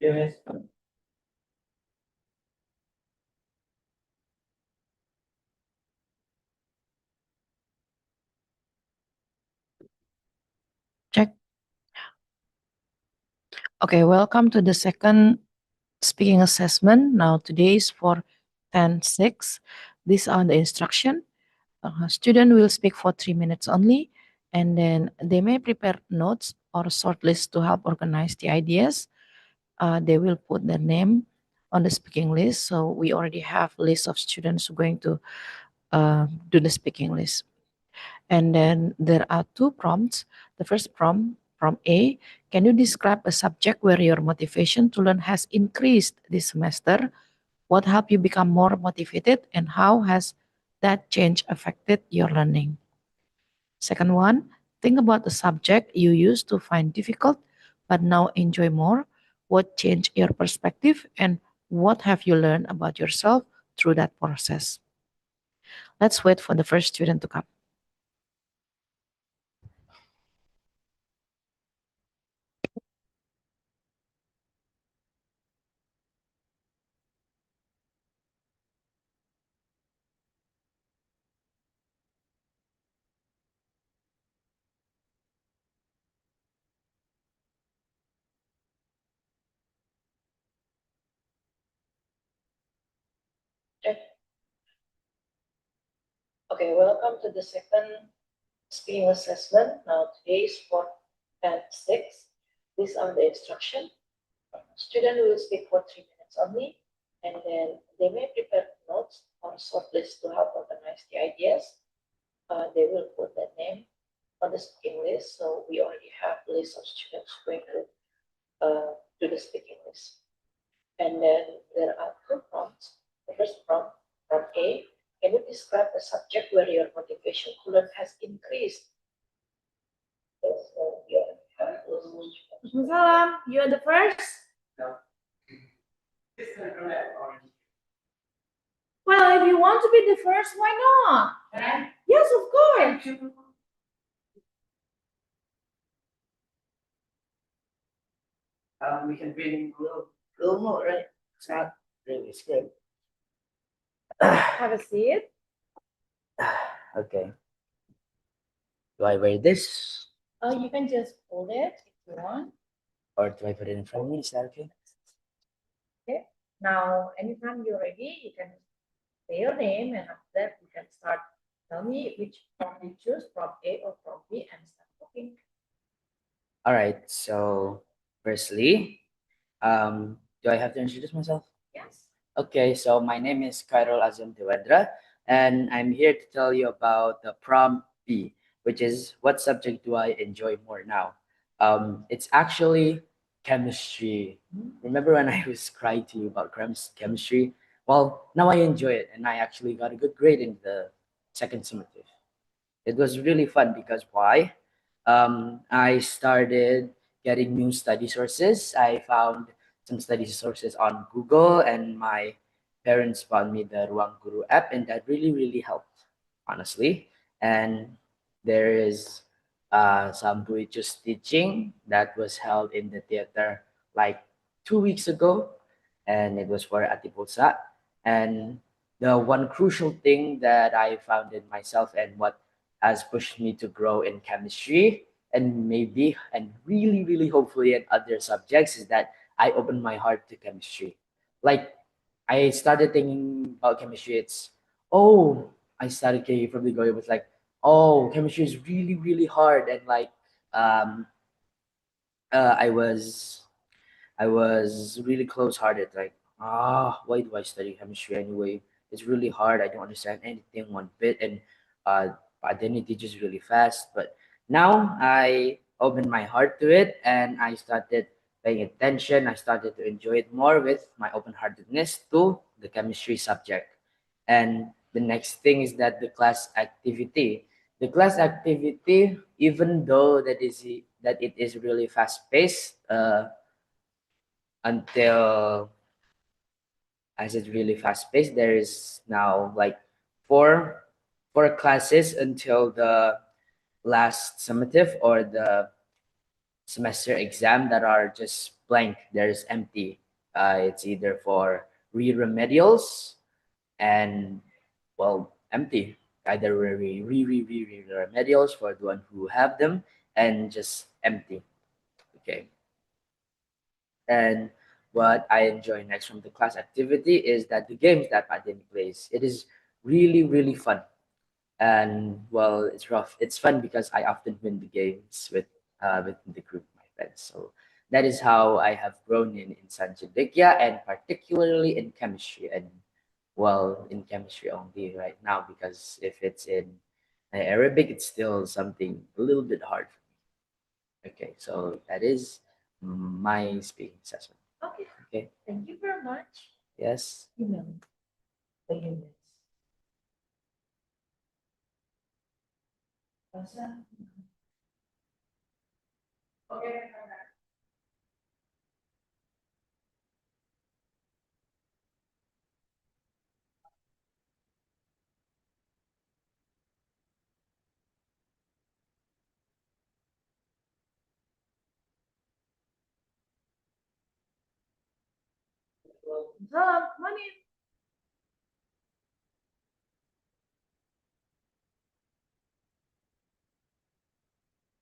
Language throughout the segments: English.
Yes. Check. Okay, welcome to the second speaking assessment. Now, today is for 10:06. These are the instruction. Student will speak for 3 minutes only, and then they may prepare notes or short list to help organize the ideas. They will put their name on the speaking list. So we already have list of students who are going to do the speaking list. And then there are two prompts. The first prompt A, can you describe a subject where your motivation to learn has increased this semester? What helped you become more motivated and how has that change affected your learning? Second one, think about the subject you used to find difficult but now enjoy more. What changed your perspective and what have you learned about yourself through that process? Let's wait for the first student to come. Okay, welcome to the second speaking assessment. Now today is for 10:06. These are the instruction. Student will speak for 3 minutes only, and then they may prepare notes or short list to help organize the ideas. They will put their name on the speaking list, so we already have a list of students going to do the speaking list. And then there are two prompts. The first prompt A, can you describe a subject where your motivation to learn has increased? Yes, so we already have those students. Salam, you are the first? Well, if you want to be the first, why not? Yes, of course. We can bring a little more, right? It's not really script. Have a seat. Okay. Do I wear this? You can just hold it if you want. Or do I put it in front of me? Is that okay? Okay. Now, anytime you're ready, you can say your name, and after that, you can start. Tell me which prompt you choose, prompt A or prompt B, and start talking. All right. So, firstly, do I have to introduce myself? Yes. Okay. So my name is Khairul Azam Dewendra, and I'm here to tell you about the prompt B, which is what subject do I enjoy more now? It's actually chemistry. Remember when I was crying to you about chemistry? Well, now I enjoy it, and I actually got a good grade in the second summative. It was really fun because why? I started getting new study sources. I found some study sources on Google, and my parents found me the Ruang Guru app, and that really helped, honestly. And there is some Buichus teaching that was held in the theater like 2 weeks ago, and it was for Atipulsa. And the one crucial thing that I found in myself and what has pushed me to grow in chemistry and maybe and really hopefully in other subjects is that I opened my heart to chemistry. Like I started thinking about chemistry. It's oh, I started getting from the go. It was like oh, chemistry is really hard and like um uh, I was I was really close hearted. Like why do I study chemistry anyway? It's really hard. I don't understand anything one bit and but then it teaches really fast. But now I opened my heart to it and I started paying attention. I started to enjoy it more with my open heartedness to the chemistry subject. And the next thing is that the class activity. The class activity, even though that it is really fast paced, until as it's really fast paced, there is now like four four classes until the last summative or the semester exam that are just blank, there's empty. It's either for re-remedials and, well, empty. Either remedials for the one who have them, and just empty. Okay. And what I enjoy next from the class activity is that the games that Padini plays, it is really, really fun. And, well, it's rough. It's fun because I often win the games with the group, my friends. So that is how I have grown in Sanjay and particularly in chemistry. And, well, in chemistry only right now, because if it's in Arabic, it's still something a little bit hard for me. Okay, so that is my speaking assessment. Okay, Okay. thank you very much. Yes. Email the units. Okay. Salam, come on in.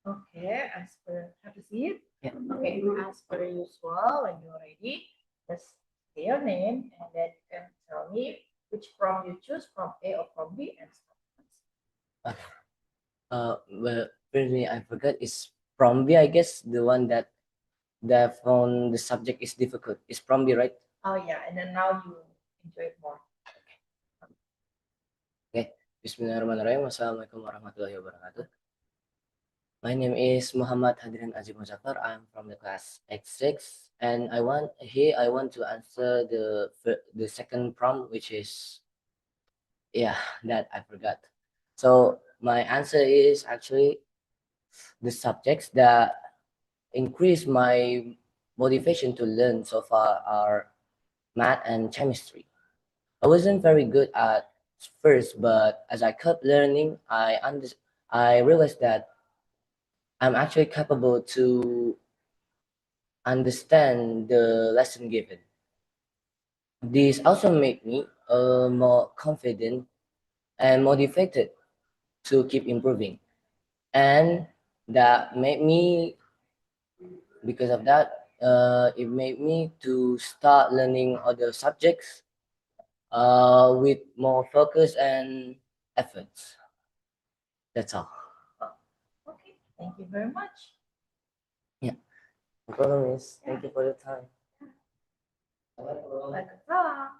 Okay, as per, have a seat. Yeah. Okay, as per usual, when you're ready, just say your name and then you can tell me which prom you choose from A or from B and start. Well, really, I forgot. It's Promby, I guess, the one that found the subject is difficult. It's Promby, right? Oh yeah, and then now you enjoy it more. Bismillahirrahmanirrahim. Wassalamualaikum warahmatullahi wabarakatuh. My name is Muhammad Hadirin Azim Muzaffar. I'm from the class X6, and I want to answer the second prompt, which is, yeah, that I forgot. So my answer is actually the subjects that increase my motivation to learn so far are math and chemistry. I wasn't very good at first, but as I kept learning, I realized that I'm actually capable to understand the lesson given. This also made me more confident and motivated to keep improving. And that made me, because of that, it made me to start learning other subjects with more focus and efforts. That's all. Okay, thank you very much. No problem, miss. Thank you for your time. Waalaikumsalam.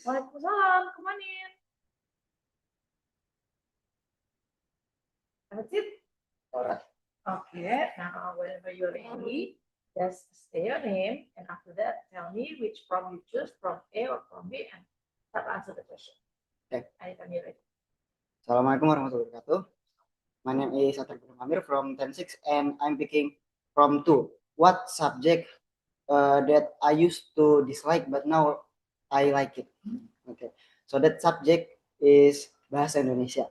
Waalaikumsalam, come on in. Have a seat. Alright. Okay, now whenever you're ready, just say your name and after that tell me which prom you choose from A or from B and start answer the question. Okay. Anytime you're ready. Assalamualaikum warahmatullahi wabarakatuh. My name is Satria Amir from 10-6 and I'm picking from 2. What subject that I used to dislike but now I like it? Okay, so that subject is Bahasa Indonesia.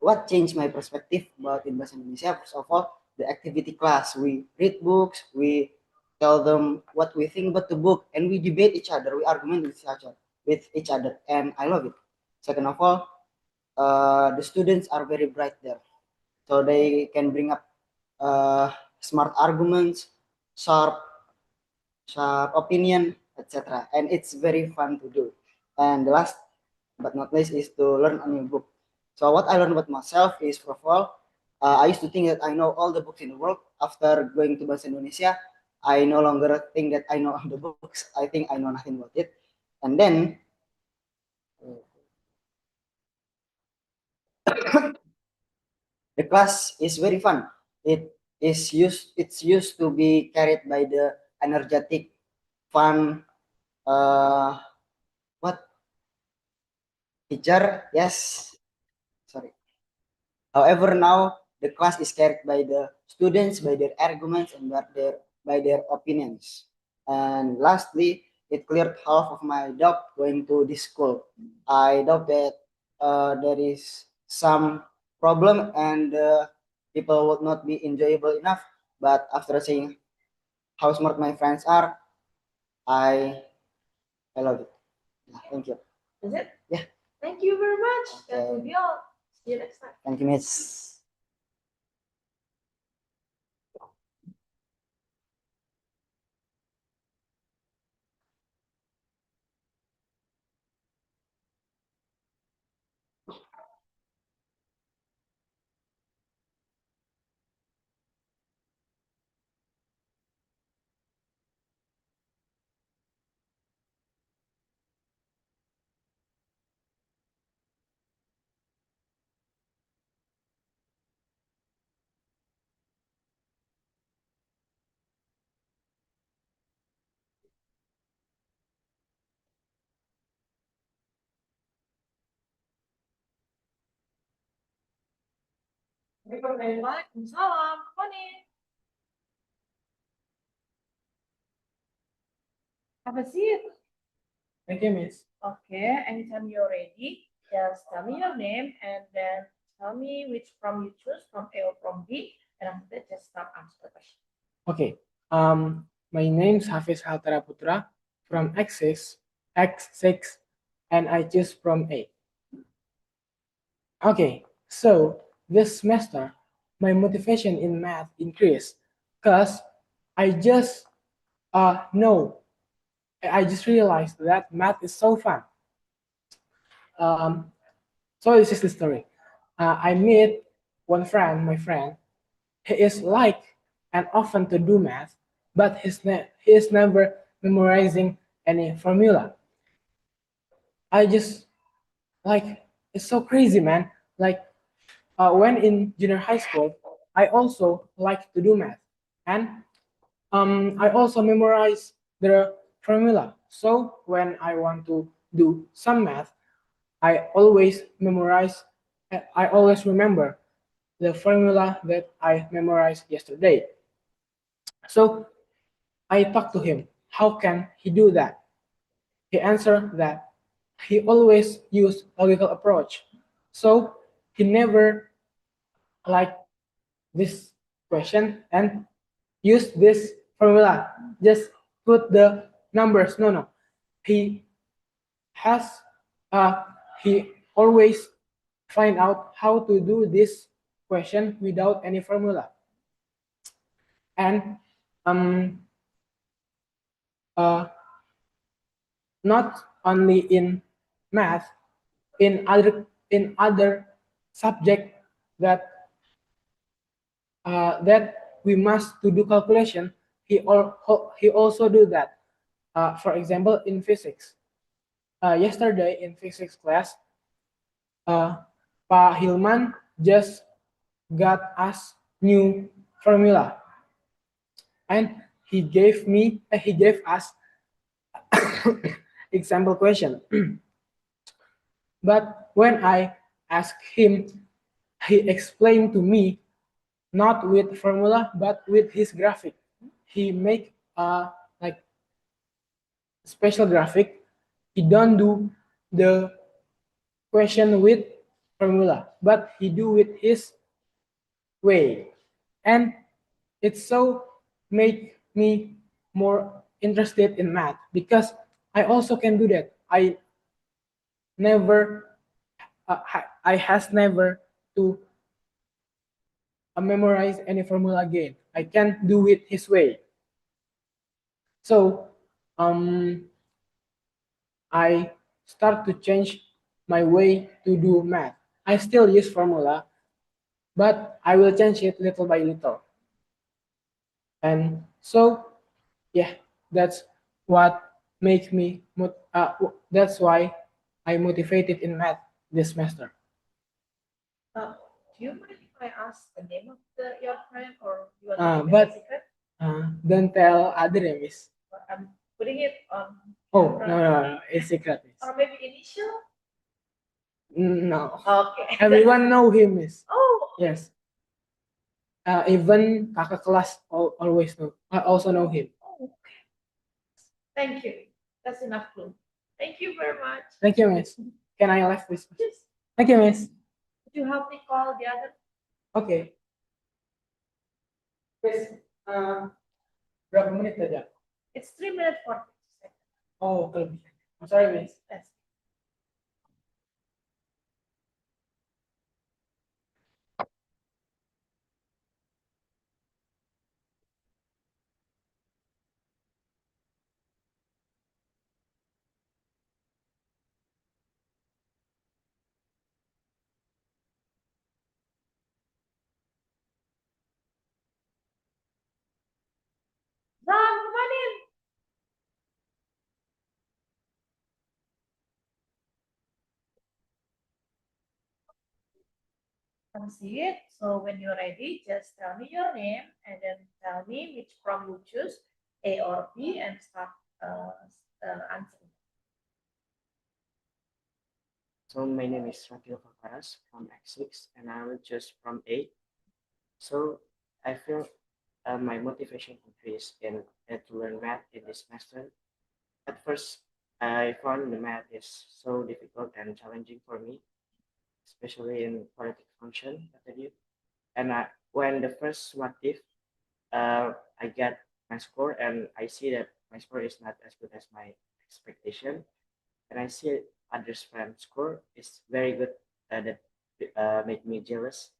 What changed my perspective about in Bahasa Indonesia? First of all, the activity class. We read books, we tell them what we think about the book, and we debate each other, we argument with each other, and I love it. Second of all, the students are very bright there, so they can bring up smart arguments, sharp opinion, etc. And it's very fun to do. And the last but not least is to learn a new book. So what I learned about myself is, first of all, I used to think that I know all the books in the world. After going to Bahasa Indonesia, I no longer think that I know all the books. I think I know nothing about it. And then the class is very fun. It's used to be carried by the energetic, fun teacher, yes. Sorry. However, now the class is carried by the students, by their arguments, and by their opinions. And lastly, it cleared half of my doubt going to this school. I doubt that there is some problem and people would not be enjoyable enough. But after seeing how smart my friends are, I I love it. Thank you. Is it? Yeah. Thank you very much. That will Okay. be all. See you next time. Thank you, Miss. Waalaikumsalam. Good morning. Have a seat. Thank you, Miss. Okay, anytime you're ready, just tell me your name and then tell me which from you choose, from A or from B, and after that just start answer the question. Okay. My name's Hafiz Haltara Putra from X6, and I choose from A. Okay, so this semester, my motivation in math increased because I just know, I just realized that math is so fun. So this is the story. I meet one friend, my friend. He is like and often to do math, but he is never memorizing any formula. I just like it's so crazy, man. Like when in junior high school, I also like to do math, and I also memorize the formula. So when I want to do some math, I always memorize. I always remember the formula that I memorized yesterday. So I talked to him. How can he do that? He answered that he always used logical approach. So he never like this question and use this formula. Just put the numbers. No. He has he always find out how to do this question without any formula. And uh, not only in math, in other subject that that we must to do calculation, he also do that. For example, in physics. Yesterday in physics class, Pak Hilman just got us new formula, and he gave us example question. But when I asked him, he explained to me not with formula but with his graphic. He make like special graphic. He don't do the question with formula, but he do it his way, and it so make me more interested in math because I also can do that. Never I has never to memorize any formula again. I can do it his way. So I start to change my way to do math. I still use formula, but I will change it little by little. And so, yeah, that's what makes me, that's why I motivated in math this semester. Do you mind if I ask the name of your friend or you want Uh, to keep it but- a secret? Don't tell other miss. I'm putting it on Oh, camera. no, it's secret, miss. Or maybe initial? No, Okay. everyone know him, Miss. Oh, Yes. Even kakak kelas always know. I also know him. oh, okay. Thank you. That's enough clue. Thank you very much. Thank you, Miss. Can I left this? Yes. Thank you, Miss. Could you help me call the other? Oke. Miss, berapa menit aja? It's 3 minutes 40 seconds. Oh, kelebihan. I'm sorry, Miss. Yes. Zan, come on in. Come see it. So when you're ready, just tell me your name and then tell me which from you choose, A or B, and start answering. So my name is Rakil Fakaras from X6 and I will choose from A. So I feel my motivation increased to learn math in this semester. At first, I found the math is so difficult and challenging for me, especially in quadratic function method. And when the first what if, I get my score and I see that my score is not as good as my expectation, and I see others' friends' score is very good, that make me jealous.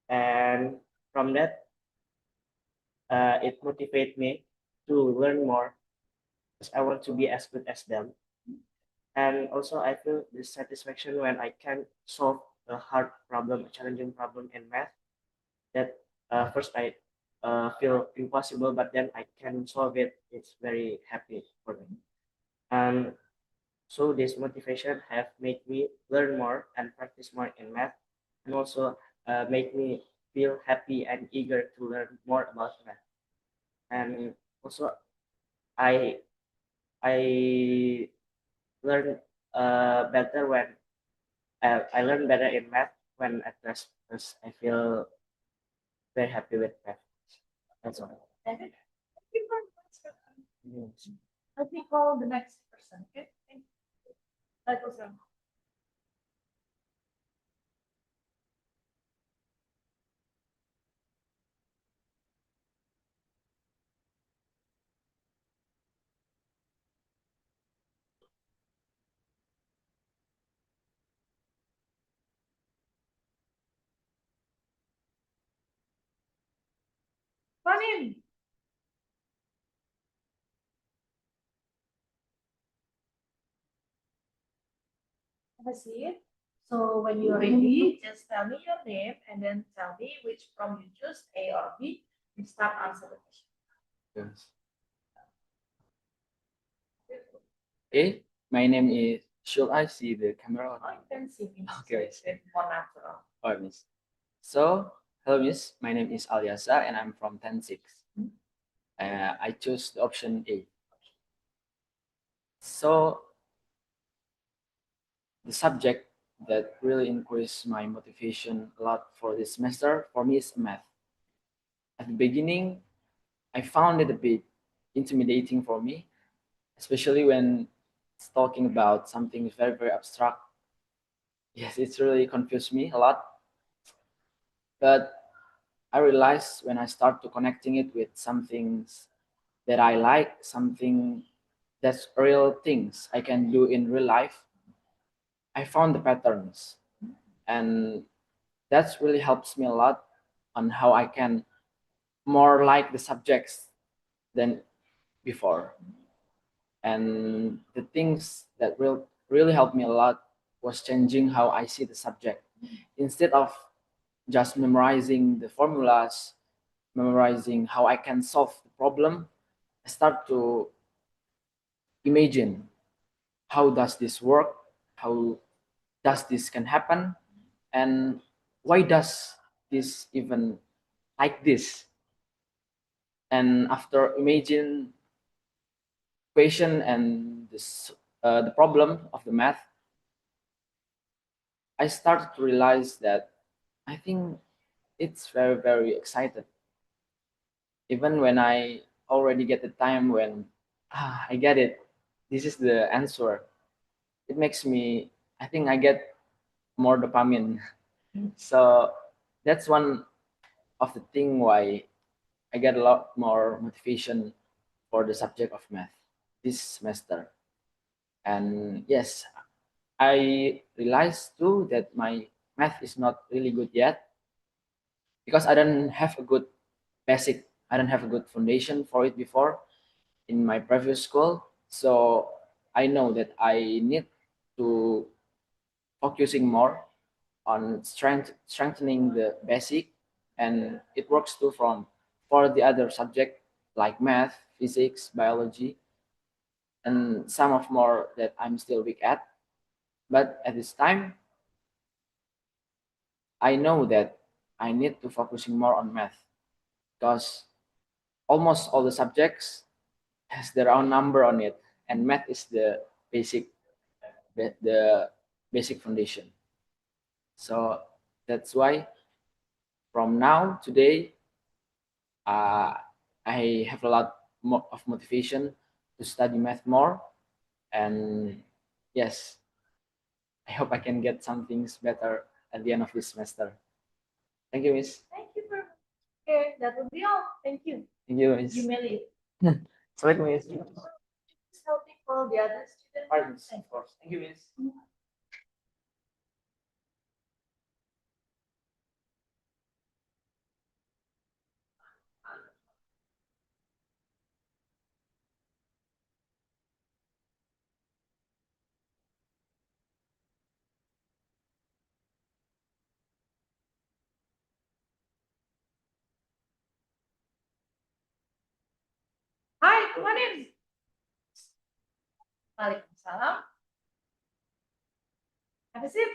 And from that, it motivates me to learn more because I want to be as good as them. And also, I feel this satisfaction when I can solve a hard problem, a challenging problem in math. That first I feel impossible, but then I can solve it. It's very happy for me. And so this motivation have made me learn more and practice more in math, and also make me feel happy and eager to learn more about math. And also, I I learn better when I learn better in math when at first because I feel very happy with math. That's all. Thank you very much. Yes. Let me call the next person. Okay. Thank you. That was wrong. Come in. Have a seat. So when you're ready, just tell me your name and then tell me which from you choose, A or B, and start answer the question. Yes. Okay, my name is. Should I see the camera? Oh, you can see me. Okay. So it's more natural. Oh, Miss. So, hello, Miss. My name is Aliasa, and I'm from 106. I chose the option A. So, the subject that really increased my motivation a lot for this semester for me is math. At the beginning, I found it a bit intimidating for me, especially when it's talking about something very, very abstract. Yes, it's really confused me a lot. But I realized when I start to connecting it with some things that I like, something that's real things I can do in real life, I found the patterns. And that's really helps me a lot on how I can more like the subjects than before. And the things that really helped me a lot was changing how I see the subject. Instead of just memorizing the formulas, memorizing how I can solve the problem, I start to imagine how does this work, how does this can happen, and why does this even like this. And after imagine question and this the problem of the math, I started to realize that I think it's very, very excited. Even when I already get the time when I get it, this is the answer. It makes me, I think I get more dopamine. So that's one of the thing why I get a lot more motivation for the subject of math this semester. And yes, I realized too that my math is not really good yet because I don't have a good basic, I don't have a good foundation for it before in my previous school. So I know that I need to focusing more on strengthening the basic, and it works too from for the other subject like math, physics, biology, and some of more that I'm still weak at. But at this time, I know that I need to focusing more on math because almost all the subjects has their own number on it, and math is the basic, the basic foundation. So that's why from now today, uh, I have a lot more of motivation to study math more, and yes, I hope I can get some things better at the end of this semester. Thank you, Miss. Thank you very much. Okay, that will be all. Thank you. Thank you, Miss. You may leave. Sorry, Miss. Just helping all the other students. Pardon, Miss. Of course. Thank you, Miss. Hi, come on in. Waalaikumsalam. Have a seat.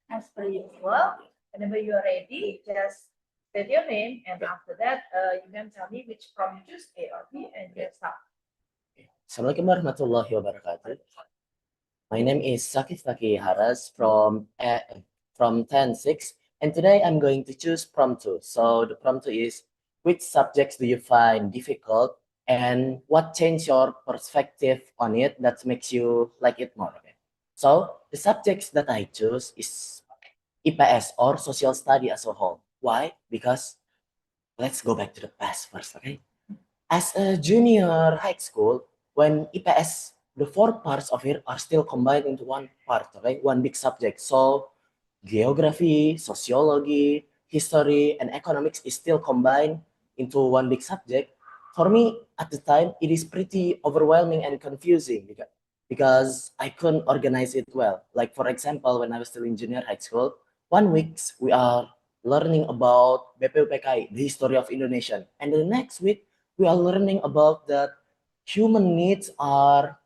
As per usual, whenever you are ready, just state your name, and after that, you can tell me which from you choose, A or B, and you start. Assalamualaikum warahmatullahi wabarakatuh. My name is Sakif Taki Haras from 10-6, and today I'm going to choose prompt 2. So the prompt 2 is, which subjects do you find difficult and what changed your perspective on it that makes you like it more? Okay. So the subjects that I choose is IPS or social study as a whole. Why? Because let's go back to the past first, okay? As a junior high school, when IPS, the four parts of it are still combined into one part, okay? One big subject. So geography, sociology, history, and economics is still combined into one big subject. For me, at the time, it is pretty overwhelming and confusing because I couldn't organize it well. Like, for example, when I was still in junior high school, 1 week we are learning about BPUPKI, the history of Indonesia. And the next week, we are learning about that human needs are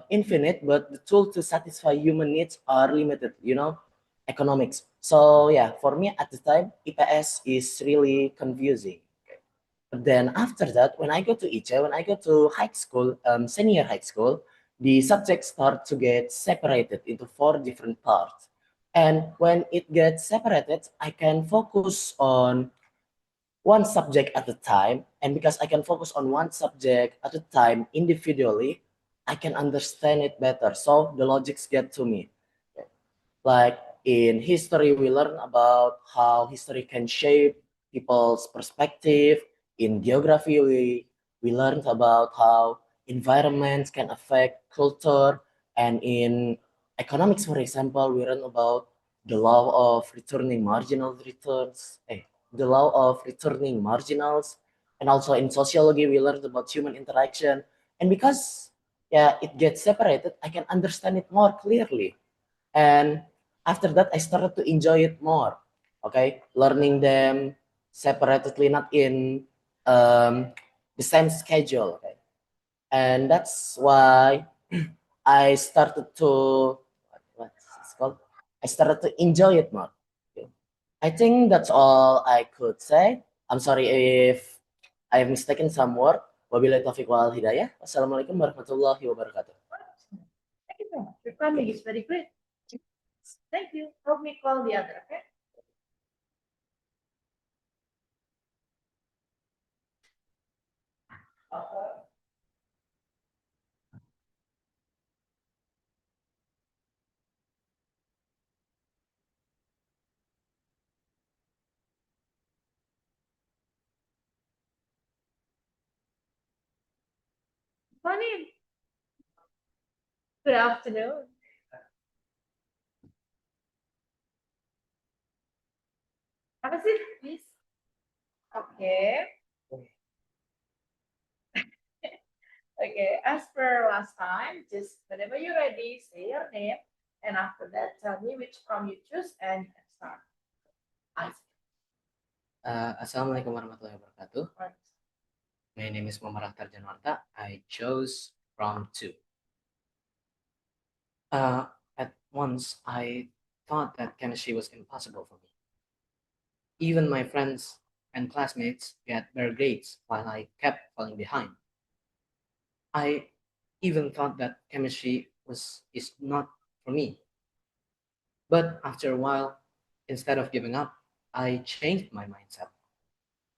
infinite, but the tool to satisfy human needs are limited, economics. So yeah, for me at the time, IPS is really confusing. But then after that, when I go to ICE, when I go to high school, senior high school, the subjects start to get separated into 4 different parts. And when it gets separated, I can focus on one subject at a time. And because I can focus on one subject at a time individually, I can understand it better. So the logics get to me. Like in history, we learn about how history can shape people's perspective. In geography, we learned about how environments can affect culture. And in economics, for example, we learn about the law of returning marginal returns, the law of returning marginals. And also in sociology, we learned about human interaction. And because yeah, it gets separated, I can understand it more clearly. And after that, I started to enjoy it more. Okay, learning them separately, not in the same schedule. Okay, and that's why I started to what's it called? I started to enjoy it more. Okay. I think that's all I could say. I'm sorry if I have mistaken some word. Wabillahi taufiq wal hidayah. Wassalamualaikum warahmatullahi wabarakatuh. Thank you very much. Your family is very great. Thank you. Help me call the other, okay? Morning. Good afternoon. Have a seat, please. Okay. Okay, as per last time, just whenever you're ready, say your name, and after that, tell me which from you choose, and you can start. Isaac. Assalamualaikum warahmatullahi wabarakatuh. Right. My name is Muhammad Akhtar Janwarta. I chose from 2. At once, I thought that chemistry was impossible for me. Even my friends and classmates get better grades while I kept falling behind. I even thought that chemistry is not for me. But after a while, instead of giving up, I changed my mindset.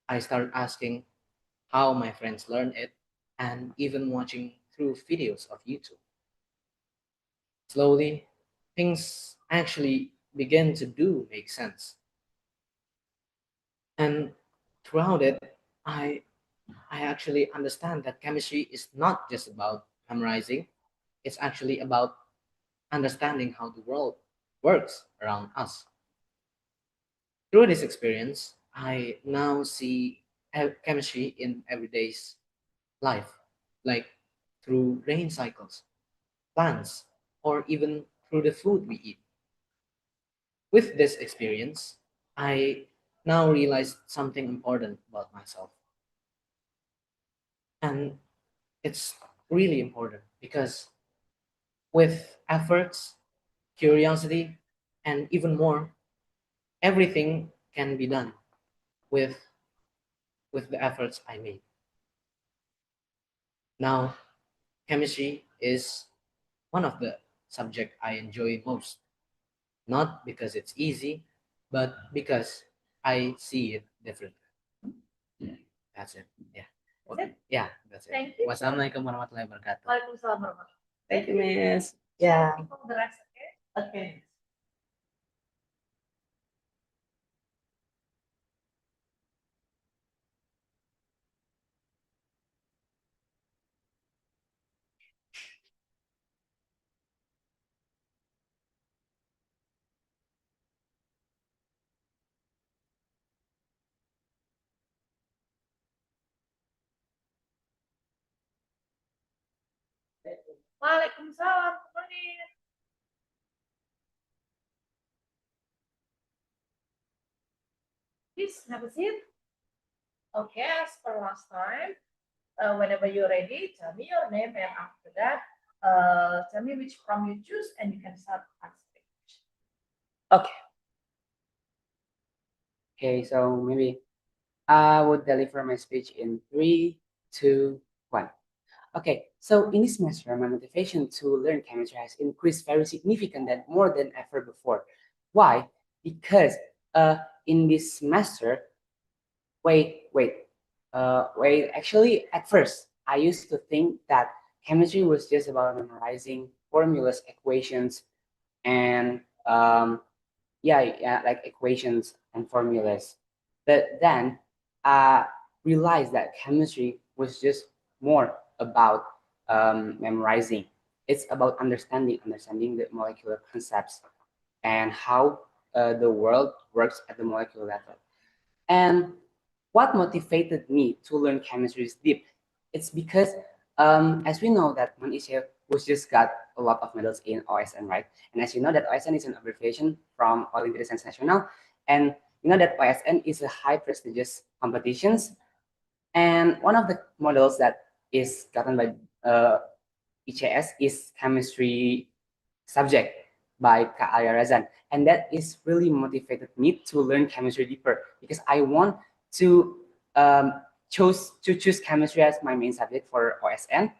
I started asking how my friends learn it and even watching through videos of YouTube. Slowly, things actually began to make sense. And throughout it, I actually understand that chemistry is not just about memorizing, it's actually about understanding how the world works around us. Through this experience, I now see chemistry in everyday's life, like through rain cycles, plants, or even through the food we eat. With this experience, I now realize something important about myself. And it's really important because with efforts, curiosity, and even more, everything can be done with the efforts I made. Now, chemistry is one of the subject I enjoy most, not because it's easy, but because I see it differently. That's it. Yeah. That's it? Yeah, that's it. Thank you. Wassalamualaikum warahmatullahi wabarakatuh. Waalaikumsalam warahmatullahi. Thank you, Miss. Yeah. For the rest, okay? Okay. Waalaikumsalam. Good morning. Please have a seat. Okay, as per last time, whenever you're ready, tell me your name, and after that, tell me which from you choose, and you can start asking. Okay, so maybe I would deliver my speech in 3, 2, 1. Okay, so in this semester, my motivation to learn chemistry has increased very significant and more than ever before. Why? Because in this semester, actually at first I used to think that chemistry was just about memorizing formulas, equations, and like equations and formulas. But then I realized that chemistry was just more about memorizing. It's about understanding the molecular concepts and how the world works at the molecular level. And what motivated me to learn chemistry is deep. It's because, as we know that Malaysia was just got a lot of medals in OSN, right? And as you know that OSN is an abbreviation from All Intelligence National, and you know that OSN is a high prestigious competitions. And one of the models that is gotten by ICS is chemistry subject by Kak Alia Razan. And that is really motivated me to learn chemistry deeper because I want to choose chemistry as my main subject for OSN.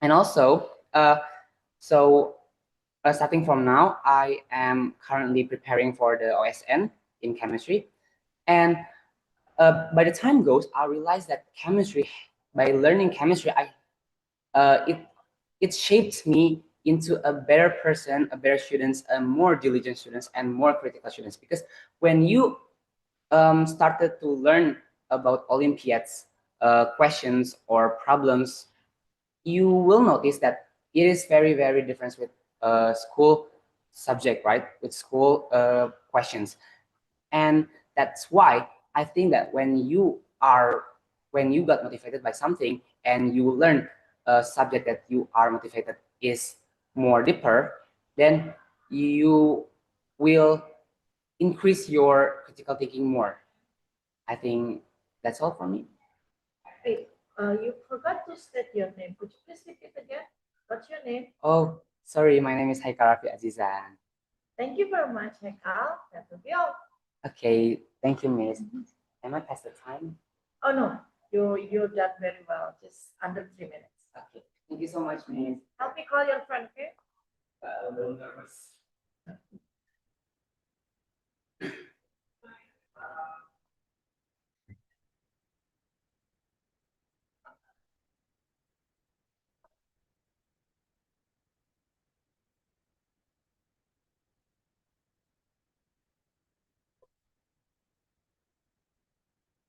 And also, so starting from now, I am currently preparing for the OSN in chemistry. And by the time goes, I realize that chemistry, by learning chemistry, it shapes me into a better person, a better students, a more diligent students, and more critical students. Because when you started to learn about Olympiads, questions or problems, you will notice that it is very, very different with school subject, right? With school questions. And that's why I think that when you got motivated by something and you learn a subject that you are motivated is more deeper, then you will increase your critical thinking more. I think that's all for me. Wait, you forgot to state your name. Could you please repeat again? What's your name? Oh, sorry, my name is Haikal Rafi Azizan. Thank you very much, Hekal. That will be all. Okay, thank you, Miss. Am I past the time? Oh no, you done very well. Just under 3 minutes. Okay, thank you so much, Miss. Help me call your friend, okay? A little nervous.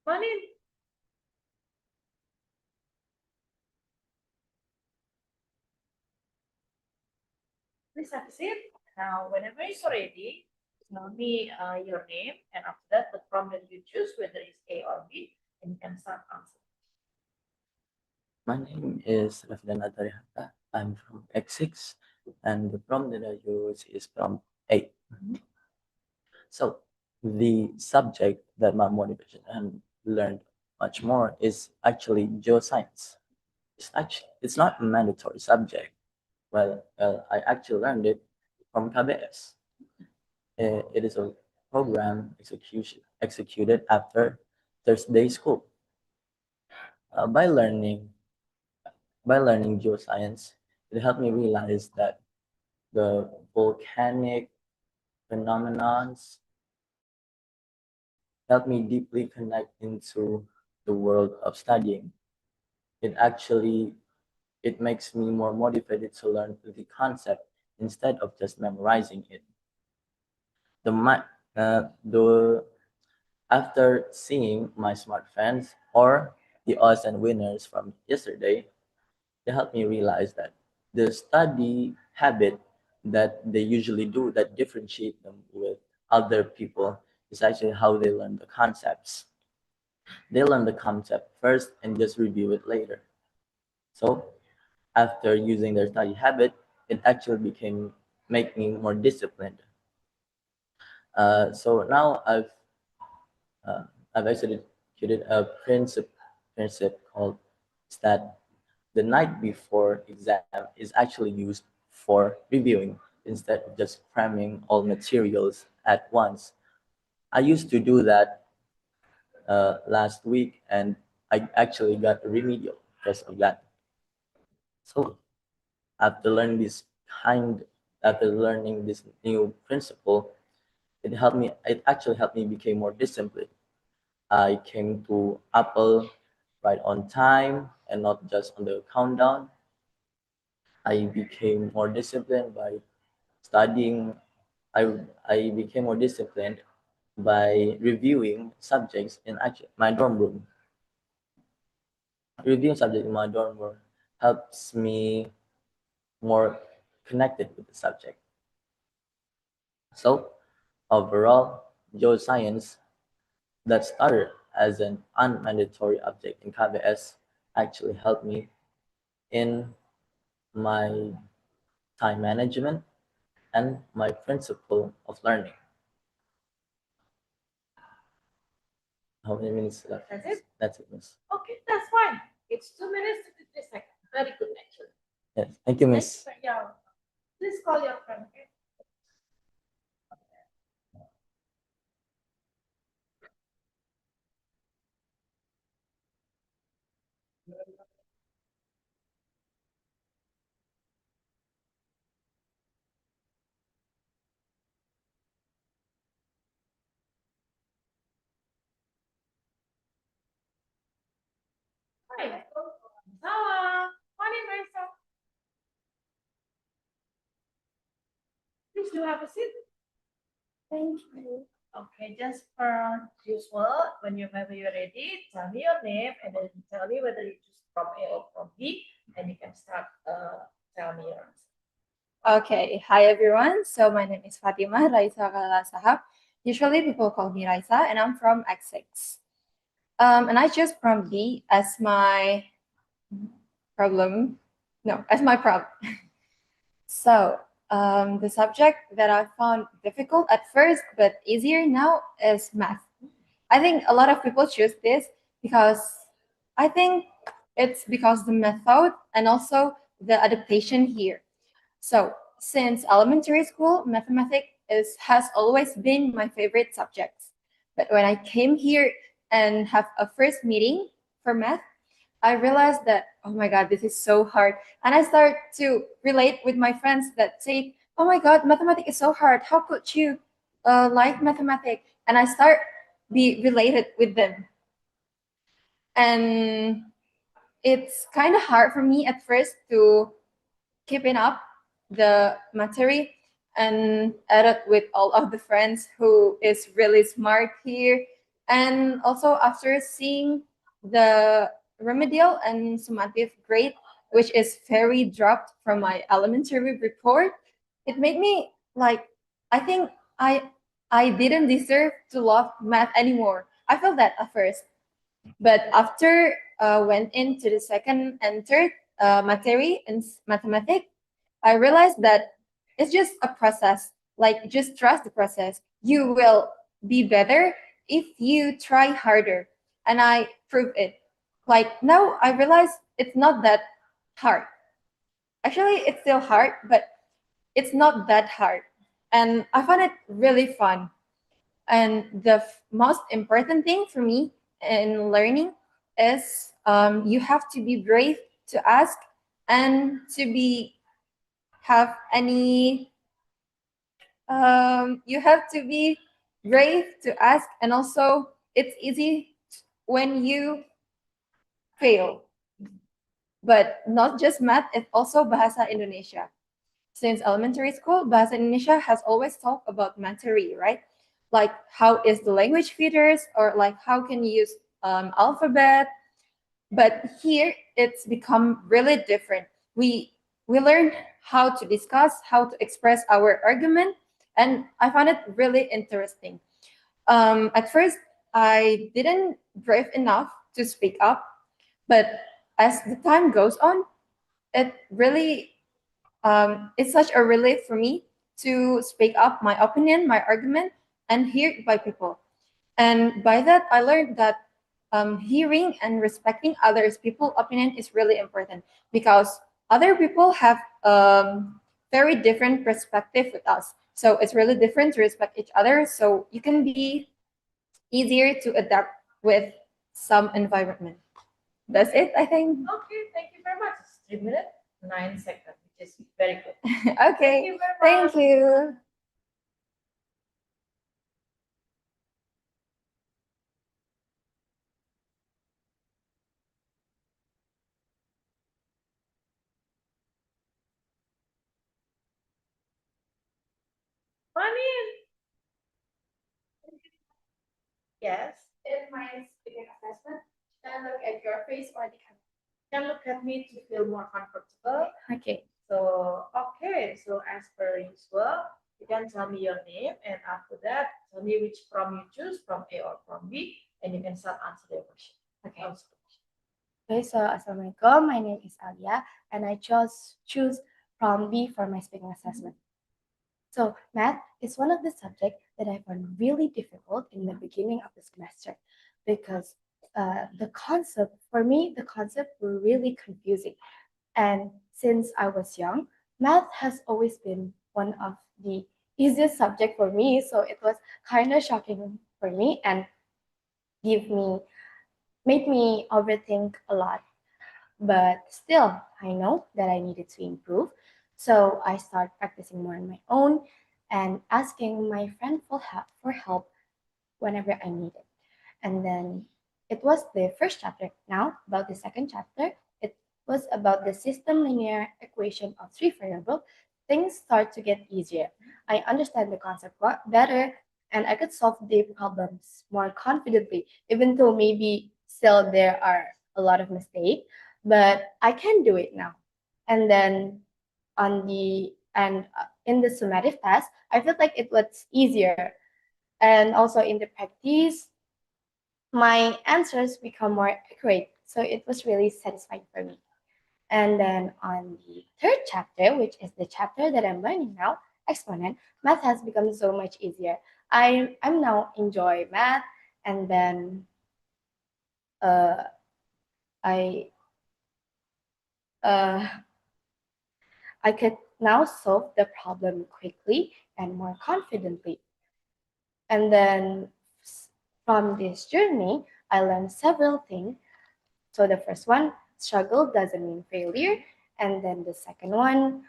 Come on in. Please have a seat. Now, whenever you're ready, tell me your name, and after that, the prompt that you choose, whether it's A or B, and you can start answering. My name is Rafdan Atarihata. I'm from X6, and the prompt that I use is prompt 8. So, the subject that my motivation and learned much more is actually geoscience. It's not a mandatory subject. Well, I actually learned it from KBS. It is a program executed after Thursday school. Uh, by learning by learning geoscience, it helped me realize that the volcanic phenomenons helped me deeply connect into the world of studying. It actually it makes me more motivated to learn the concept instead of just memorizing it. The mi- the After seeing my smart friends or the odds and winners from yesterday, they helped me realize that the study habit that they usually do that differentiate them with other people is actually how they learn the concepts. They learn the concept first and just review it later. So after using their study habit, it actually became make me more disciplined. So now uh, I've executed a principle called that the night before exam is actually used for reviewing instead of just cramming all materials at once. I used to do that last week, and I actually got a remedial because of that. So after learning this kind, after learning this new principle, It actually helped me become more disciplined. I came to Apple right on time and not just on the countdown. I became more disciplined by studying. I became more disciplined by reviewing subjects in actually my dorm room. Reviewing subjects in my dorm room helps me more connected with the subject. So overall, geoscience that started as an unmandatory object in KBS actually helped me in my time management and my principle of learning. How many minutes left? That's it? That's it, miss. Okay, that's fine. It's 2 minutes, 53 seconds. Very good, actually. Yes. Thank you, miss. Yeah. Please call your friend, okay? Right. Salam. Morning, Raisa. Please do have a seat. Thank you. Okay, just per usual, whenever you're ready, tell me your name and then tell me whether you choose from A or from B, and you can start tell me your answer. Okay, hi everyone. So my name is Fatima Raisa Kala Sahab. Usually people call me Raisa and I'm from X6. And I chose from B as my problem. No, as my problem. So the subject that I found difficult at first but easier now is math. I think a lot of people choose this because I think it's because the method and also the adaptation here. So since elementary school, mathematics has always been my favorite subject. But when I came here and have a first meeting for math, I realized that, oh my God, this is so hard. And I start to relate with my friends that say, oh my God, mathematics is so hard. How could you like mathematics? And I start be related with them. And it's kind of hard for me at first to keeping up the material and added with all of the friends who is really smart here. And also after seeing the remedial and summative grade, which is very dropped from my elementary report, it made me like, I think I didn't deserve to love math anymore. I felt that at first. But after went into the second and third material in mathematics, I realized that it's just a process. Like, just trust the process. You will be better if you try harder. And I proved it. Like, now I realize it's not that hard. Actually, it's still hard, but it's not that hard. And I found it really fun. And the most important thing for me in learning is you have to be brave to ask and to be have any you have to be brave to ask, and also it's easy when you fail. But not just math, it's also Bahasa Indonesia. Since elementary school, Bahasa Indonesia has always talked about materi, right? Like how is the language features, or like how can you use alphabet. But here it's become really different. We learn how to discuss, how to express our argument, and I found it really interesting. At first, I didn't brave enough to speak up, but as the time goes on, it really it's such a relief for me to speak up my opinion, my argument, and heard by people. And by that, I learned that hearing and respecting others' people's opinion is really important, because other people have very different perspective with us. So it's really different to respect each other. So you can be easier to adapt with some environment. That's it, I think. Okay, thank you very much. It's 3 minutes, 9 seconds, which is very good. Okay, you very much. thank you. Morning. Yes. In my speaking assessment, can I look at your face or the camera? Can look at me to feel more comfortable. Okay. So, okay, so as per usual, you can tell me your name, and after that, tell me which from you choose, from A or from B, and you can start answering the question. Okay. Answer the question. Okay, so Assalamualaikum. My name is Alia, and I choose from B for my speaking assessment. So math is one of the subjects that I found really difficult in the beginning of the semester, because the concept were really confusing. And since I was young, math has always been one of the easiest subject for me. So it was kind of shocking for me and made me overthink a lot. But still, I know that I needed to improve. So I started practicing more on my own and asking my friend for help whenever I needed. And then it was the first chapter. Now, about the second chapter, it was about the system linear equation of three variables. Things start to get easier. I understand the concept better, and I could solve the problems more confidently, even though maybe still there are a lot of mistakes, but I can do it now. And then in the summative test, I felt like it was easier. And also in the practice, my answers become more accurate. So it was really satisfying for me. And then on the third chapter, which is the chapter that I'm learning now, exponent, math has become so much easier. I'm now enjoy math, and then uh, I uh, I could now solve the problem quickly and more confidently. And then from this journey, I learned several things. So the first one, struggle doesn't mean failure. And then the second one,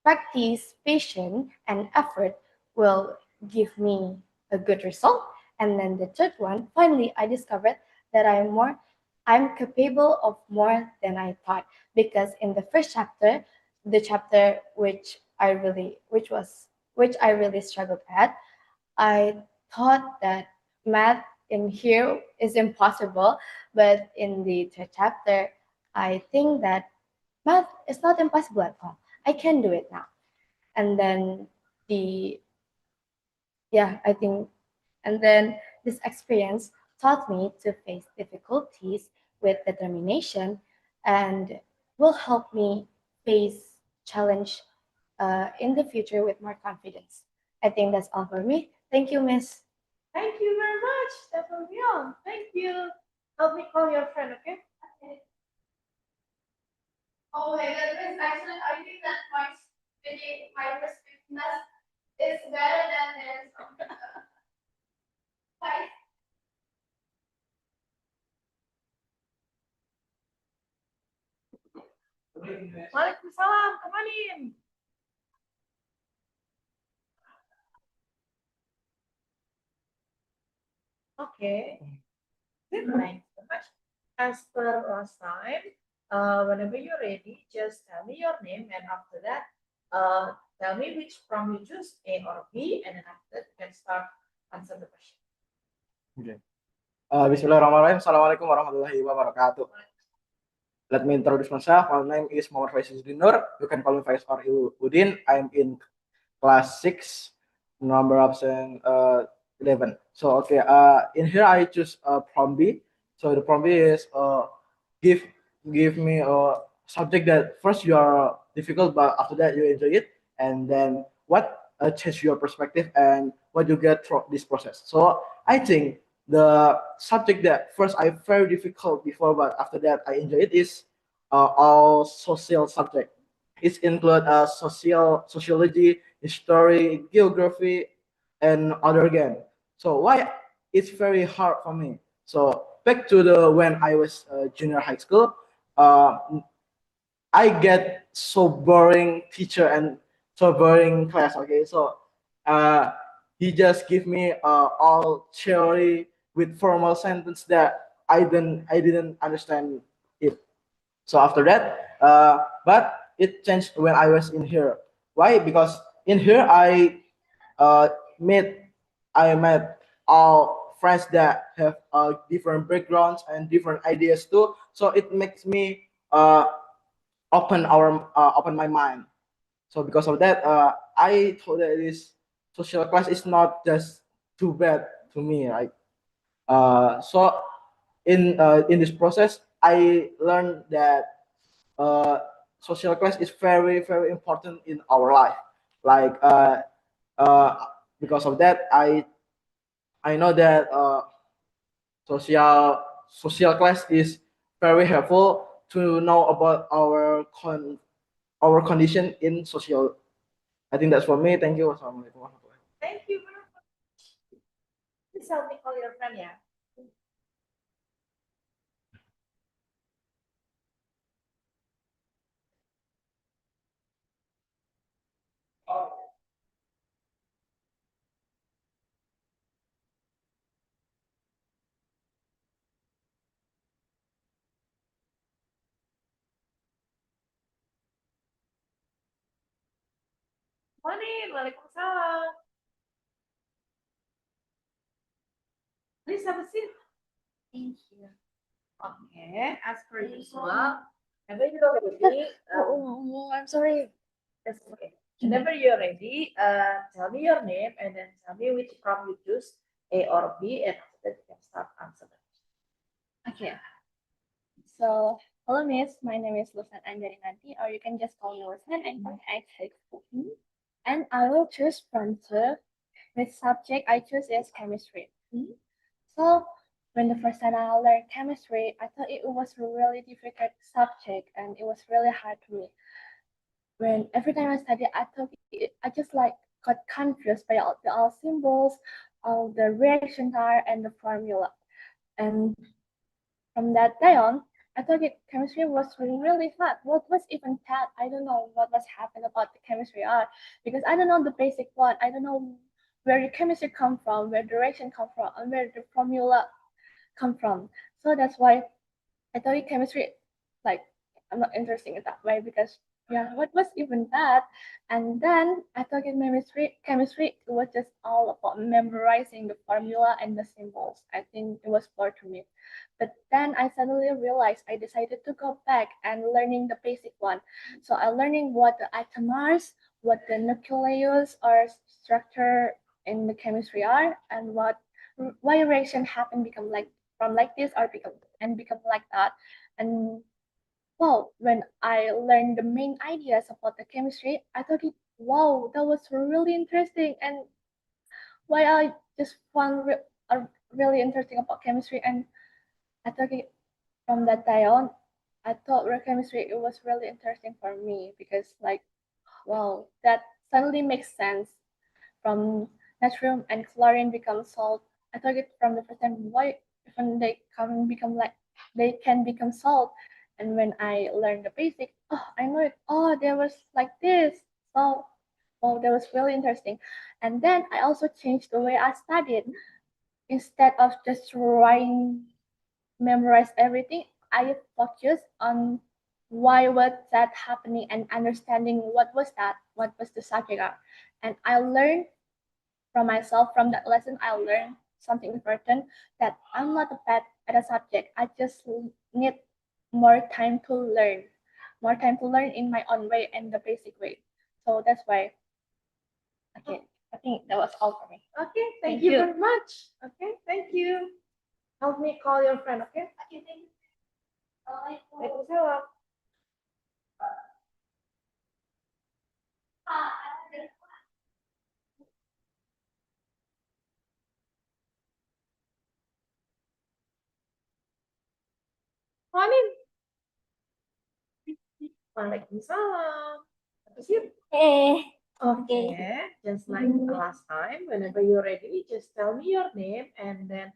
practice, patience, and effort will give me a good result. And then the third one, finally, I discovered that I'm capable of more than I thought. Because in the first chapter, the chapter which I really struggled at, I thought that math in here is impossible, but in the third chapter, I think that math is not impossible at all. I can do it now. And then the yeah, I think and then this experience taught me to face difficulties with determination and will help me face challenge in the future with more confidence. I think that's all for me. Thank you, Miss. Thank you very much. That will be all. Thank you. Help me call your friend, okay? Okay. Oh my God, Miss, actually, I think that my perspectiveness is better than this. Why? Waalaikumsalam. Come on in. Okay. Good. Thanks so much. As per last time, whenever you're ready, just tell me your name, and after that, tell me which prompt you choose, A or B, and then after that, you can start answer the question. Bismillahirrahmanirrahim. Assalamualaikum warahmatullahi wabarakatuh. Let me introduce myself. My name is Muhammad Faiz Dinur. You can call me Faiz or Udin. I'm in class 6, number option 11. So okay, in here I choose prompt B. So the prompt B is give me a subject that first you are difficult, but after that you enjoy it, and then what change your perspective and what you get through this process. So I think the subject that first I very difficult before, but after that I enjoy it is all social subject. It include sociology, history, geography, and other again. So why it's very hard for me. So back to the when I was junior high school, uh, I get so boring teacher and so boring class. Okay, so uh, he just give me all theory with formal sentence that I didn't understand it. So after that, but it changed when I was in here. Why? Because in here uh, met met all friends that have different backgrounds and different ideas too. So it makes me open my mind. So because of that, I thought that this social class is not just too bad to me, right? So in this process, I learned that uh, social class is very important in our life. Like uh, because of that, I know that social class is very helpful to know about our condition in social. I think that's for me. Thank you. Wassalamualaikum. Thank you very much. Please help me call your friend, yeah. Morning, Waalaikumsalam. Please have a seat. Thank you. Okay, as per usual, whenever you're ready, I'm sorry. that's okay. Whenever you're ready, tell me your name and then tell me which prompt you choose, A or B, and after that you can start answering. Okay. So, hello Miss, my name is Lusan Anjarinanti, or you can just call me Lusan. I'm from X6. And I will choose from two. Which subject I choose is chemistry. So, when the first time I learned chemistry, I thought it was a really difficult subject and it was really hard to me. When every time I studied, I just like got confused by all symbols, all the reaction tire and the formula. And from that day on, I thought chemistry was really fun. What was even that? I don't know what was happened about the chemistry art because I don't know the basic one. I don't know where the chemistry come from, where the reaction come from, and where the formula come from. So that's why I thought chemistry, like, I'm not interested in that way because yeah, what was even that? And then I thought chemistry it was just all about memorizing the formula and the symbols. I think it was bored to me. But then I suddenly realized I decided to go back and learning the basic one. So I learning what the atomers, what the nucleus or structure in the chemistry are, and why reaction happen become like from like this or become like that. And well, when I learned the main ideas about the chemistry, I thought wow, that was really interesting. And why I just found really interesting about chemistry. And I thought from that day on, I thought chemistry it was really interesting for me because like, wow, that suddenly makes sense. From natrium and chlorine become salt. I thought it from the first time why even they can become salt. And when I learned the basic, oh I know it. Oh there was like this. So oh that was really interesting. And then I also changed the way I studied. Instead of just writing memorize everything, I focus on why was that happening and understanding what was the subject are. And I learned from myself from that lesson. I learned something important that I'm not bad at a subject. I just need more time to learn, in my own way and the basic way. So that's why. Okay, I think that was all for me. Okay, thank Thank you you. very much. Okay, thank you. Help me call your friend, okay? Okay, thank you. Waalaikumsalam. Morning. Waalaikumsalam. Have a seat. Hey. Okay, just like last time, whenever you're ready, just tell me your name and then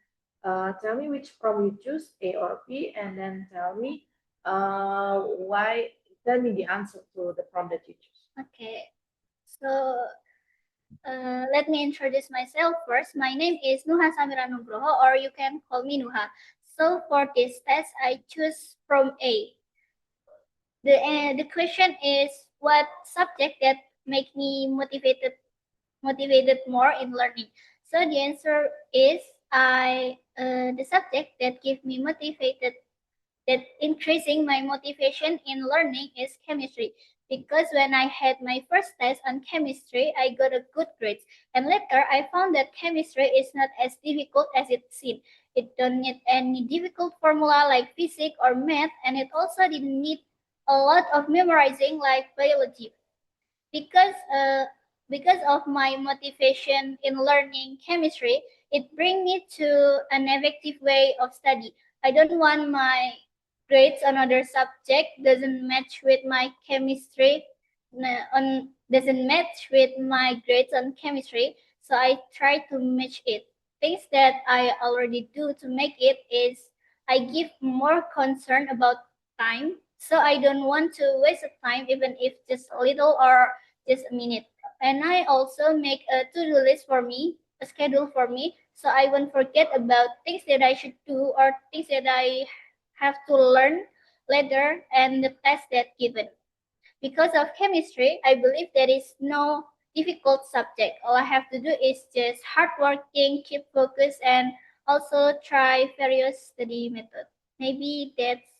tell me which prompt you choose, A or B, and then tell me tell me the answer to the prompt that you choose. Okay, so let me introduce myself first. My name is Nuha Samira Nugroho, or you can call me Nuha. So for this test, I choose from A. The question is what subject that make me motivated more in learning. So the answer is the subject that give me motivated that increasing my motivation in learning is chemistry. Because when I had my first test on chemistry, I got a good grade. And later I found that chemistry is not as difficult as it seemed. It don't need any difficult formula like physics or math, and it also didn't need a lot of memorizing like biology. Because because of my motivation in learning chemistry, it brings me to an effective way of study. I don't want my grades on other subject doesn't match with my chemistry doesn't match with my grades on chemistry, so I try to match it. Things that I already do to make it is I give more concern about time, so I don't want to waste time even if just a little or just a minute. And I also make a to-do list for me, a schedule for me, so I won't forget about things that I should do or things that I have to learn later and the test that given. Because of chemistry, I believe there is no difficult subject. All I have to do is just hardworking, keep focus, and also try various study methods. Maybe that's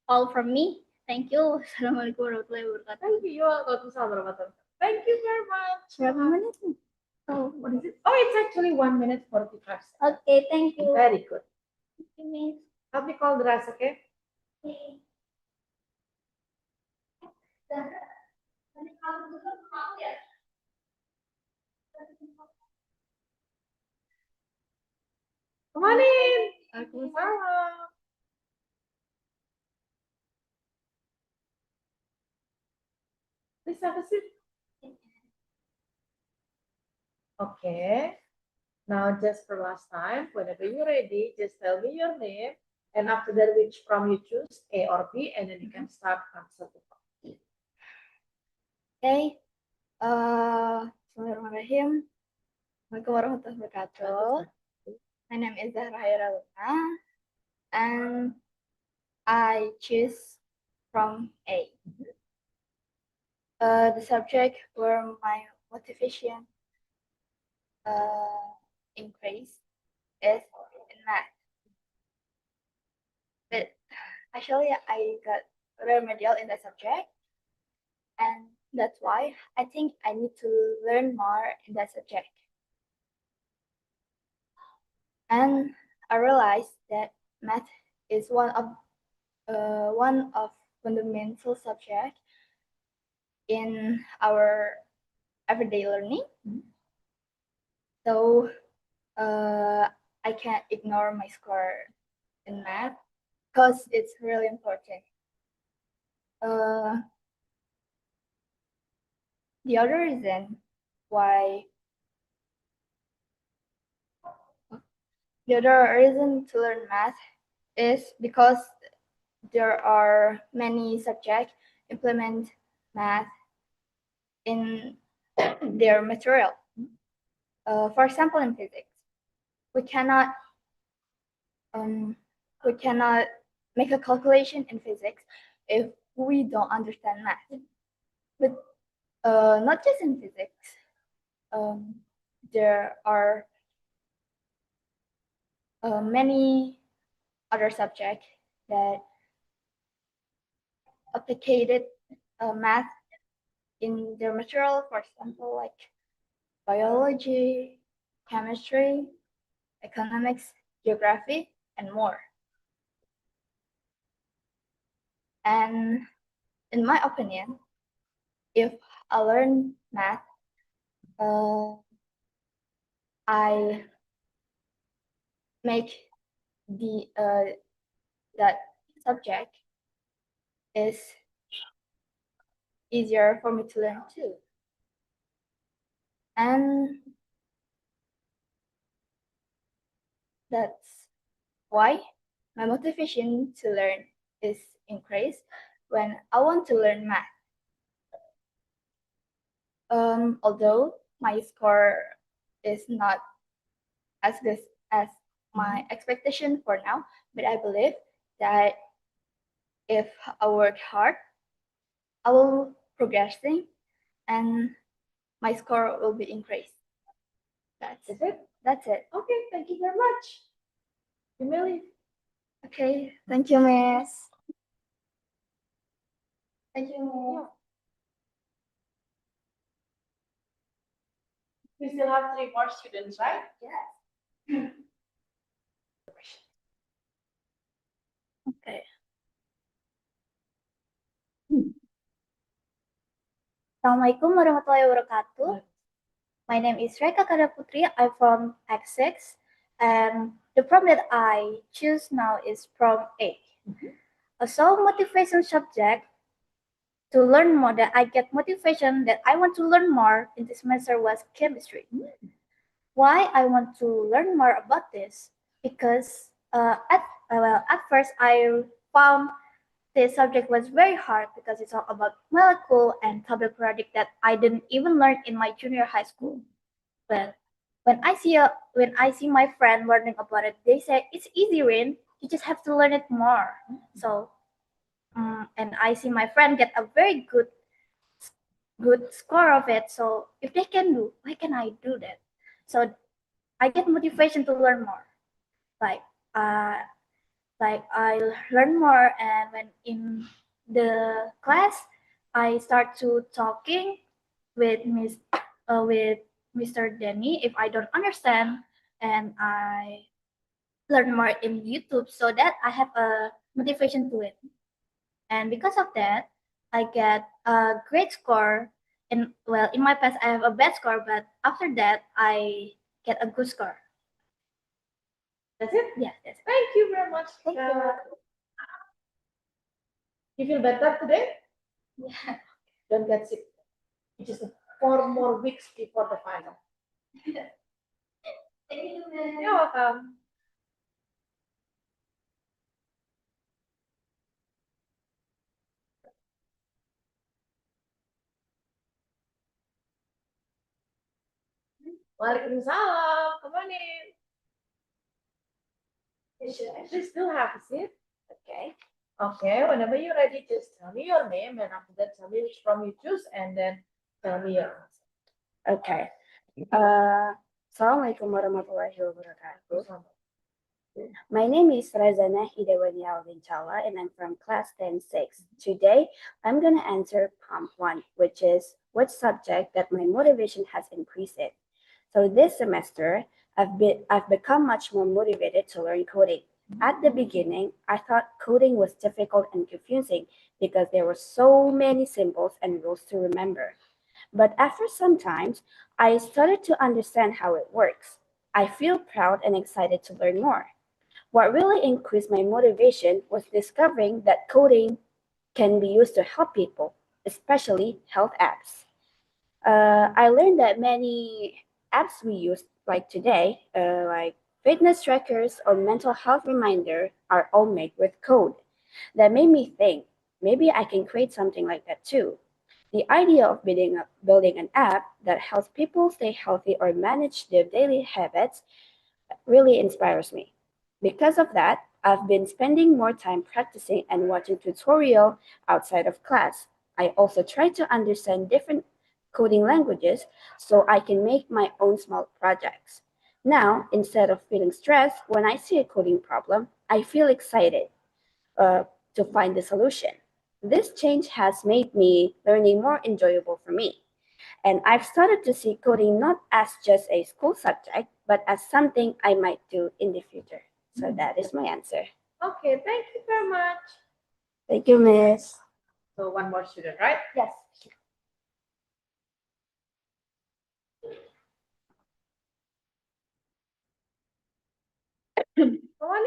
all from me. Thank you. Assalamualaikum warahmatullahi wabarakatuh. Thank you. Waalaikumsalam warahmatullahi wabarakatuh. Thank you very much. Berapa menit nih? Oh, what is it? Oh, it's actually 1 minute 45 seconds. Okay, thank you. Very good. Thank you, Miss. Help me call the rest, okay? Okay. Come on in. Waalaikumsalam. Please have a seat. Okay. Now, just for last time, whenever you're ready, just tell me your name. And after that, which from you choose, A or B, and then you can start answer the question. Okay. Bismillahirrahmanirrahim. Assalamualaikum warahmatullahi wabarakatuh. My name is Zahra Haira Luna, and I choose from A. The subject where my motivation increase is in math. But actually, I got remedial in that subject, and that's why I think I need to learn more in that subject. And I realized that math is one of fundamental subject in our everyday learning. So I can't ignore my score in math because it's really important. The other reason why the other reason to learn math is because there are many subjects implement math in their material. For example, in physics, we cannot make a calculation in physics if we don't understand math. But not just in physics. There are many other subjects that applied math in their material, for example, like biology, chemistry, economics, geography, and more. And in my opinion, if I learn math, I make the that subject is easier for me to learn too. And that's why my motivation to learn is increased when I want to learn math. Although my score is not as good as my expectation for now, but I believe that if I work hard, I will progressing and my score will be increased. That's it. That's it. Okay, thank you very much. Emily. Okay, thank you, Miss. Thank you, Miss. We still have 3 more students, right? Yes. Okay. Assalamualaikum warahmatullahi wabarakatuh. My name is Reka Kada Putri. I'm from X6, and the prom that I choose now is prom A. So motivation subject to learn more, that I get motivation that I want to learn more in this semester was chemistry. Why I want to learn more about this? Because at first I found this subject was very hard because it's all about molecule and tablet periodic that I didn't even learn in my junior high school. But when I see my friend learning about it, they say it's easy, Rin. You just have to learn it more. So, and I see my friend get a very good good score of it. So if they can do, why can I do that? So I get motivation to learn more. Like uh, I learn more, and when in the class, I start to talking with with Mr. Denny if I don't understand, and I learn more in YouTube so that I have a motivation to it. And because of that, I get a great score. And well, in my past, I have a bad score, but after that, I get a good score. That's it. Yes, yes. Thank you very much. Thank you. Kak. You feel better today? Yeah. Don't get sick. It's just 4 more weeks before the final. Thank you, ma'am. You're welcome. Waalaikumsalam. Come on in. Please still have a seat. Okay. Okay, whenever you're ready, just tell me your name, and after that, tell me which from you choose, and then tell me your answer. Okay. Assalamualaikum warahmatullahi wabarakatuh. My name is Razana Hidawani Alvinchala, and I'm from class 10-6. Today, I'm going to answer prompt 1, which is what subject that my motivation has increased in. So this semester, I've become much more motivated to learn coding. At the beginning, I thought coding was difficult and confusing because there were so many symbols and rules to remember. But after some time, I started to understand how it works. I feel proud and excited to learn more. What really increased my motivation was discovering that coding can be used to help people, especially health apps. I learned that many apps we use, like today, like fitness trackers or mental health reminder, are all made with code. That made me think maybe I can create something like that too. The idea of building an app that helps people stay healthy or manage their daily habits really inspires me. Because of that, I've been spending more time practicing and watching tutorial outside of class. I also try to understand different coding languages so I can make my own small projects. Now, instead of feeling stressed when I see a coding problem, I feel excited uh, to find the solution. This change has made me learning more enjoyable for me. And I've started to see coding not as just a school subject, but as something I might do in the future. So that is my answer. Okay, thank you very much. Thank you, Miss. So one more student, right? Yes. Come on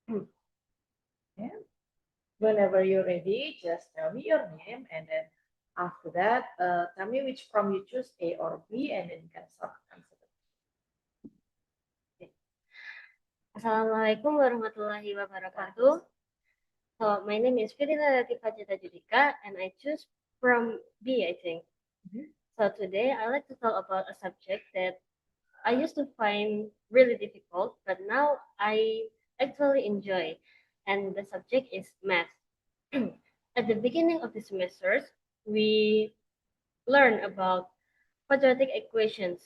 in. Yeah. Whenever you're ready, just tell me your name, and then after that, tell me which from you choose, A or B, and then you can start answering. Assalamualaikum warahmatullahi wabarakatuh. So my name is Firina Latifah Jita Judika, and I choose from B, I think. So today I like to talk about a subject that I used to find really difficult, but now I actually enjoy, and the subject is math. At the beginning of the semesters, we learn about quadratic equations,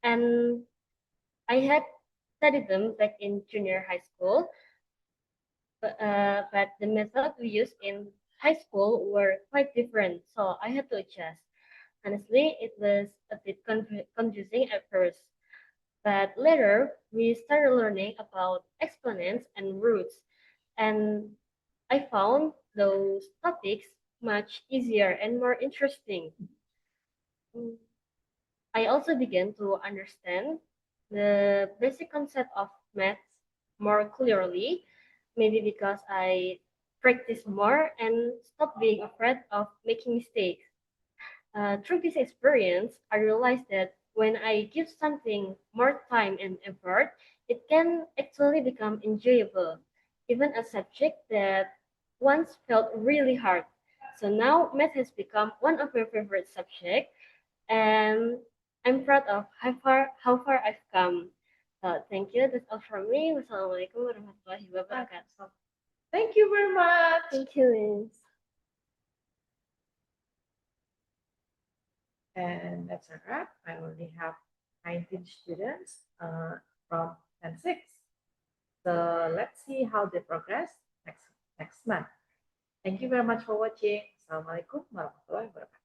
and I had studied them back in junior high school, but the method we used in high school were quite different, so I had to adjust. Honestly, it was a bit confusing at first, but later we started learning about exponents and roots, and I found those topics much easier and more interesting. I also began to understand the basic concept of math more clearly, maybe because I practice more and stop being afraid of making mistakes. Through this experience, I realized that when I give something more time and effort, it can actually become enjoyable, even a subject that once felt really hard. So now math has become one of my favorite subjects, and I'm proud of how far I've come. So thank you. That's all from me. Wassalamualaikum warahmatullahi wabarakatuh. Thank you very much. Thank you, Liz. And that's a wrap. I only have 19 students from 10-6. So let's see how they progress next month. Thank you very much for watching. Assalamualaikum warahmatullahi wabarakatuh.